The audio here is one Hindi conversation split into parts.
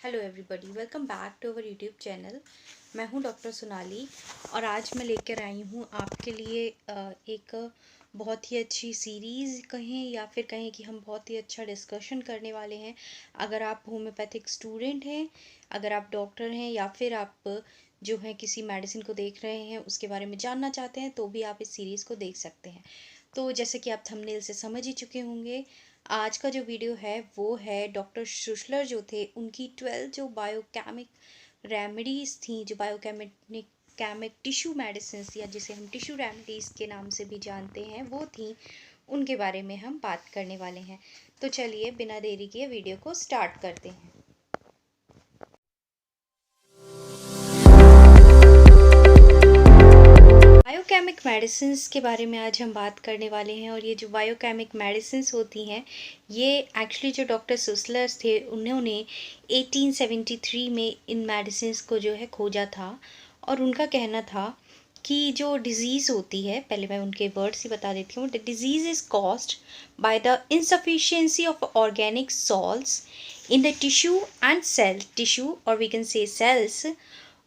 Hello everybody, welcome back to our YouTube channel. मैं हूं डॉक्टर सोनाली और आज मैं लेकर आई हूं आपके लिए एक बहुत ही अच्छी सीरीज़ कहें या फिर कहें कि हम बहुत ही अच्छा डिस्कशन करने वाले हैं। अगर आप होम्योपैथिक स्टूडेंट हैं, अगर आप डॉक्टर हैं या फिर आप जो है किसी मेडिसिन को देख रहे हैं उसके बारे में जानना चाहते हैं तो भी आप इस सीरीज़ को देख सकते हैं। तो जैसे कि आप थंबनेल से समझ ही चुके होंगे, आज का जो वीडियो है वो है डॉक्टर शुशलर जो थे उनकी 12 जो बायोकेमिक रेमेडीज़ थी, जो बायोकेमिक टिश्यू मेडिसिन या जिसे हम टिश्यू रेमेडीज़ के नाम से भी जानते हैं वो थी, उनके बारे में हम बात करने वाले हैं। तो चलिए बिना देरी किए वीडियो को स्टार्ट करते हैं। बायोकेमिक मेडिसिन्स के बारे में आज हम बात करने वाले हैं और ये जो बायोकेमिक मेडिसिन्स होती हैं ये एक्चुअली जो डॉक्टर सुसलर्स थे उन्होंने 1873 में इन मेडिसिन्स को जो है खोजा था और उनका कहना था कि जो डिज़ीज़ होती है, पहले मैं उनके वर्ड्स ही बता देती हूँ। The disease is caused by the insufficiency of organic salts in the tissue and cell tissue और we can say cells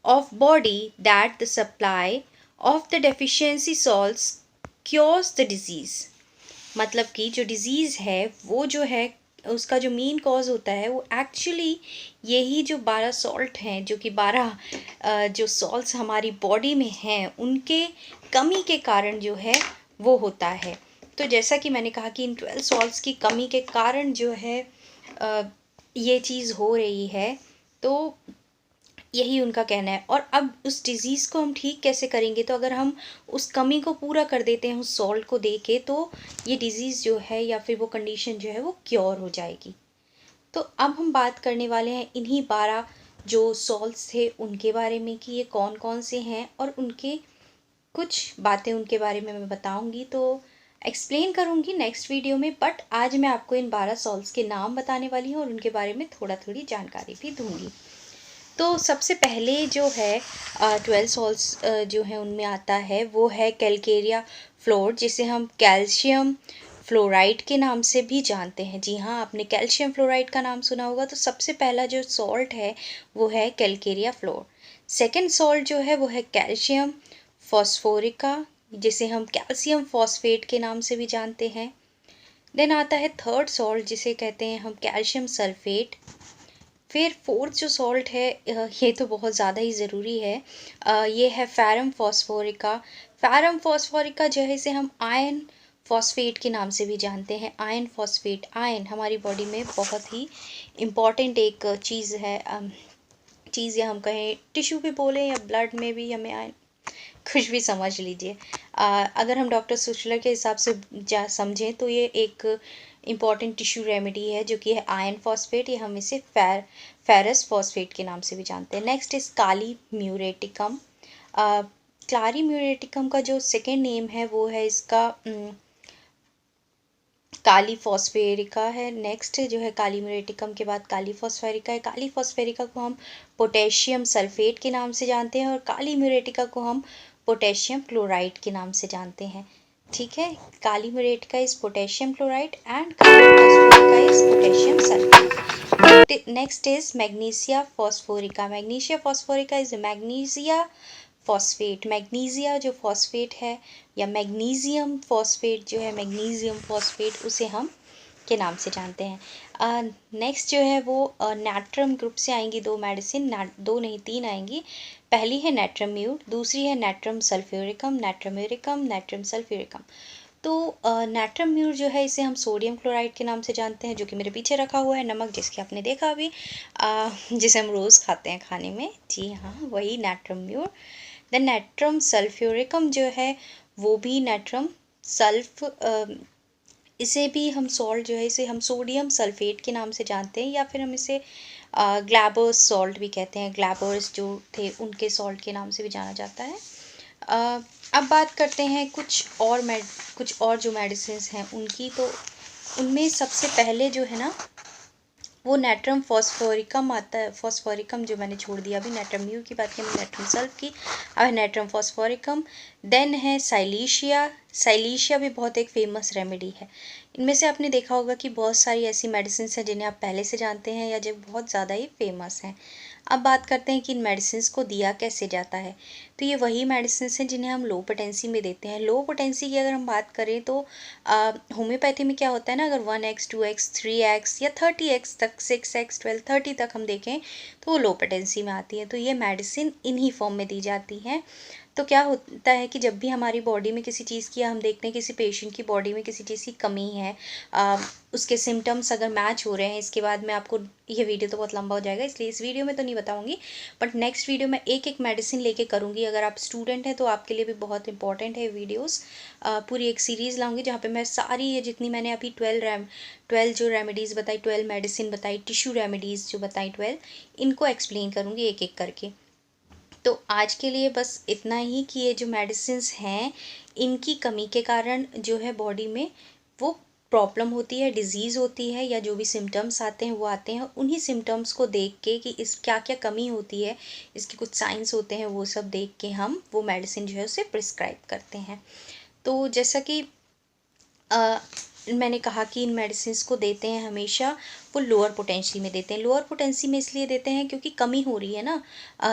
of body that the supply of the deficiency salts cures the disease। मतलब कि जो डिज़ीज़ है वो जो है उसका जो मेन कॉज होता है वो एक्चुअली यही जो 12 सॉल्ट हैं, जो कि 12 जो सॉल्ट्स हमारी बॉडी में हैं उनके कमी के कारण जो है वो होता है। तो जैसा कि मैंने कहा कि इन 12 सॉल्ट्स की कमी के कारण जो है ये चीज़ हो रही है, तो यही उनका कहना है। और अब उस डिज़ीज़ को हम ठीक कैसे करेंगे, तो अगर हम उस कमी को पूरा कर देते हैं उस सॉल्ट को दे के, तो ये डिज़ीज़ जो है या फिर वो कंडीशन जो है वो क्योर हो जाएगी। तो अब हम बात करने वाले हैं इन्हीं 12 जो सॉल्ट्स थे उनके बारे में कि ये कौन कौन से हैं और उनके कुछ बातें उनके बारे में मैं बताऊंगी, तो एक्सप्लेन करूंगी नेक्स्ट वीडियो में। बट आज मैं आपको इन 12 सॉल्ट्स के नाम बताने वाली हूँ और उनके बारे में थोड़ी जानकारी भी दूंगी। तो सबसे पहले जो है 12 सॉल्ट्स जो है उनमें आता है वो है कैलकेरिया फ्लोर, जिसे हम कैल्शियम फ्लोराइड के नाम से भी जानते हैं। जी हाँ, आपने कैल्शियम फ्लोराइड का नाम सुना होगा। तो सबसे पहला जो सॉल्ट है वो है कैलकेरिया फ्लोर। सेकेंड सॉल्ट जो है वो है कैल्शियम फॉस्फोरिका, जिसे हम कैल्शियम फॉस्फेट के नाम से भी जानते हैं। देन आता है थर्ड सॉल्ट जिसे कहते हैं हम कैल्शियम सल्फेट। फिर फोर्थ जो सॉल्ट है ये तो बहुत ज़्यादा ही ज़रूरी है, ये है फेरम फॉस्फोरिका। फेरम फॉस्फोरिका जो है इसे हम आयरन फॉस्फेट के नाम से भी जानते हैं। आयरन फॉस्फेट, आयरन हमारी बॉडी में बहुत ही इम्पॉर्टेंट एक चीज़ है, चीज़ या हम कहें टिश्यू भी बोलें या ब्लड में भी हमें आयरन, कुछ भी समझ लीजिए। अगर हम डॉक्टर सुशलर के हिसाब से समझें तो ये एक इम्पॉर्टेंट टिश्यू रेमेडी है जो कि है आयरन फॉस्फेट, या हम इसे फेरस फॉस्फेट के नाम से भी जानते हैं। नेक्स्ट इज़ काली म्यूरेटिकम। क्लारी म्यूरेटिकम का जो सेकेंड नेम है वो है इसका काली फॉस्फेरिका है। नेक्स्ट जो है काली म्यूरेटिकम के बाद काली फॉस्फेरिका है। काली फॉस्फेरिका को हम पोटेशियम सल्फेट के नाम से जानते हैं और काली म्यूरेटिका को हम पोटेशियम क्लोराइड के नाम से जानते हैं। ठीक है, kali muriatica is potassium chloride and kali phosphorica is potassium sulphate. Next is magnesia phosphorica. Magnesia phosphorica is magnesia phosphate. Magnesia जो फॉस्फेट है या मैग्नीशियम फॉस्फेट जो है, मैग्नीशियम फॉस्फेट उसे हम के नाम से जानते हैं। नेक्स्ट जो है वो नैट्रम ग्रुप से आएंगी दो मेडिसिन, दो नहीं तीन आएंगी। पहली है नैट्रम म्यूट, दूसरी है natrum sulphuricum, natrum muriaticum, natrum sulphuricum. तो नैट्रम म्यूट जो है इसे हम सोडियम क्लोराइड के नाम से जानते हैं, जो कि मेरे पीछे रखा हुआ है नमक, जिसके आपने देखा अभी, जिसे हम रोज़ खाते हैं खाने में। जी हाँ, वही natrum mur. Then natrum sulphuricum जो है वो भी नैट्रम सल्फ, इसे भी हम सॉल्ट जो है इसे हम सोडियम सल्फेट के नाम से जानते हैं, या फिर हम इसे ग्लैबर्स सॉल्ट भी कहते हैं। ग्लैबर्स जो थे उनके सॉल्ट के नाम से भी जाना जाता है। अब बात करते हैं कुछ और जो मेडिसिन हैं उनकी। तो उनमें सबसे पहले जो है ना वो नैट्रम फॉस्फोरिकम आता है। फॉस्फोरिकम जो मैंने छोड़ दिया अभी, नैट्रम म्यूट की बात की, नैट्रम सल्फ की, अब नैट्रम फॉस्फोरिकम। देन है साइलीशिया, साइलीशिया भी बहुत एक फेमस रेमेडी है। इनमें से आपने देखा होगा कि बहुत सारी ऐसी मेडिसिन हैं जिन्हें आप पहले से जानते हैं या जो बहुत ज़्यादा ही फेमस हैं। अब बात करते हैं कि इन मेडिसिन को दिया कैसे जाता है। तो ये वही मेडिसिन हैं जिन्हें हम लो पोटेंसी में देते हैं। लो पोटेंसी की अगर हम बात करें तो होम्योपैथी में क्या होता है ना, अगर 1x 2x 3x या 30x तक, 6x 12 30 तक हम देखें तो वो लो पोटेंसी में आती है। तो ये मेडिसिन इन्हीं फॉर्म में दी जाती हैं। तो क्या होता है कि जब भी हमारी बॉडी में किसी चीज़ की, हम देखते हैं किसी पेशेंट की बॉडी में किसी चीज़ की कमी है, उसके सिम्टम्स अगर मैच हो रहे हैं, इसके बाद मैं आपको, ये वीडियो तो बहुत लंबा हो जाएगा इसलिए इस वीडियो में तो नहीं बताऊंगी, बट नेक्स्ट वीडियो में एक एक मेडिसिन लेके करूँगी। अगर आप स्टूडेंट हैं तो आपके लिए भी बहुत इंपॉर्टेंट है वीडियोज़। पूरी एक सीरीज़ लाऊंगी जहाँ पे मैं सारी ये जितनी मैंने अभी 12 जो रेमेडीज़ बताई, 12 मेडिसिन बताई, टिश्यू रेमेडीज़ जो बताई 12, इनको एक्सप्लेन करूँगी एक एक करके। तो आज के लिए बस इतना ही कि ये जो मेडिसिन्स हैं, इनकी कमी के कारण जो है बॉडी में वो प्रॉब्लम होती है, डिज़ीज़ होती है, या जो भी सिम्टम्स आते हैं वो आते हैं। उन्हीं सिम्टम्स को देख के कि इस क्या क्या कमी होती है, इसके कुछ साइंस होते हैं, वो सब देख के हम वो मेडिसिन जो है उसे प्रिस्क्राइब करते हैं। तो जैसा कि अ, मैंने कहा कि इन मेडिसिन्स को देते हैं हमेशा वो लोअर पोटेंसी में देते हैं। लोअर पोटेंसी में इसलिए देते हैं क्योंकि कमी हो रही है ना।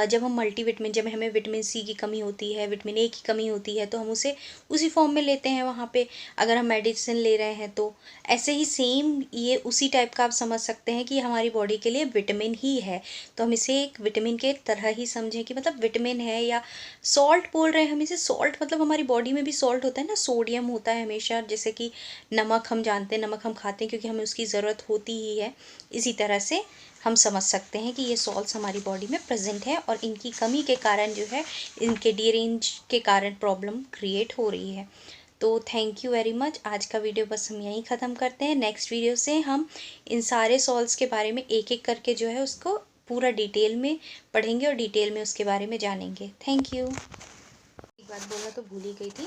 जब हम मल्टीविटामिन, जब हमें विटामिन सी की कमी होती है, विटामिन ए की कमी होती है, तो हम उसे उसी फॉर्म में लेते हैं वहाँ पे, अगर हम मेडिसिन ले रहे हैं तो। ऐसे ही सेम ये उसी टाइप का आप समझ सकते हैं कि हमारी बॉडी के लिए विटामिन ही है, तो हम इसे एक विटामिन के तरह ही समझें कि मतलब विटामिन है। या सॉल्ट बोल रहे हैं हम इसे, सॉल्ट मतलब हमारी बॉडी में भी सॉल्ट होता है ना, सोडियम होता है हमेशा। जैसे कि नमक हम जानते हैं, नमक हम खाते हैं क्योंकि हमें उसकी ज़रूरत होती ही है। इसी तरह से हम समझ सकते हैं कि ये सॉल्ट्स हमारी बॉडी में प्रेजेंट है और इनकी कमी के कारण जो है, इनके डीरेंज के कारण प्रॉब्लम क्रिएट हो रही है। तो थैंक यू वेरी मच। आज का वीडियो बस हम यहीं ख़त्म करते हैं। नेक्स्ट वीडियो से हम इन सारे सॉल्ट्स के बारे में एक एक करके जो है उसको पूरा डिटेल में पढ़ेंगे और डिटेल में उसके बारे में जानेंगे। Thank you. एक बात बोलना तो भूल ही गई थी।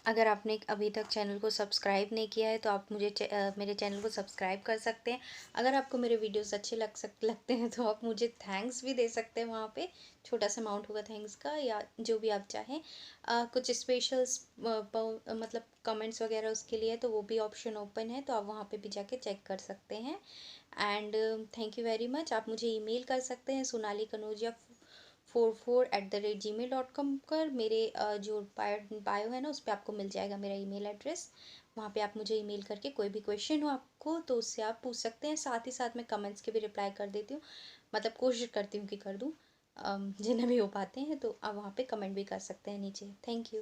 अगर आपने अभी तक चैनल को सब्सक्राइब नहीं किया है तो आप मेरे चैनल को सब्सक्राइब कर सकते हैं। अगर आपको मेरे वीडियोस अच्छे लगते हैं तो आप मुझे थैंक्स भी दे सकते हैं वहाँ पे। छोटा सा अमाउंट होगा थैंक्स का, या जो भी आप चाहें। कुछ स्पेशल मतलब कमेंट्स वगैरह उसके लिए, तो वो भी ऑप्शन ओपन है, तो आप वहाँ पे भी जाके चेक कर सकते हैं। And thank you very much. आप मुझे ईमेल कर सकते हैं sonali.kanodia44@gmail.com पर। मेरे जो बायो है ना, उस पर आपको मिल जाएगा मेरा ईमेल एड्रेस। वहाँ पे आप मुझे ईमेल करके कोई भी क्वेश्चन हो आपको तो उससे आप पूछ सकते हैं। साथ ही साथ मैं कमेंट्स के भी रिप्लाई कर देती हूँ, मतलब कोशिश करती हूँ कि कर दूँ। जिन्हें भी हो पाते हैं तो आप वहाँ पे कमेंट भी कर सकते हैं नीचे। Thank you.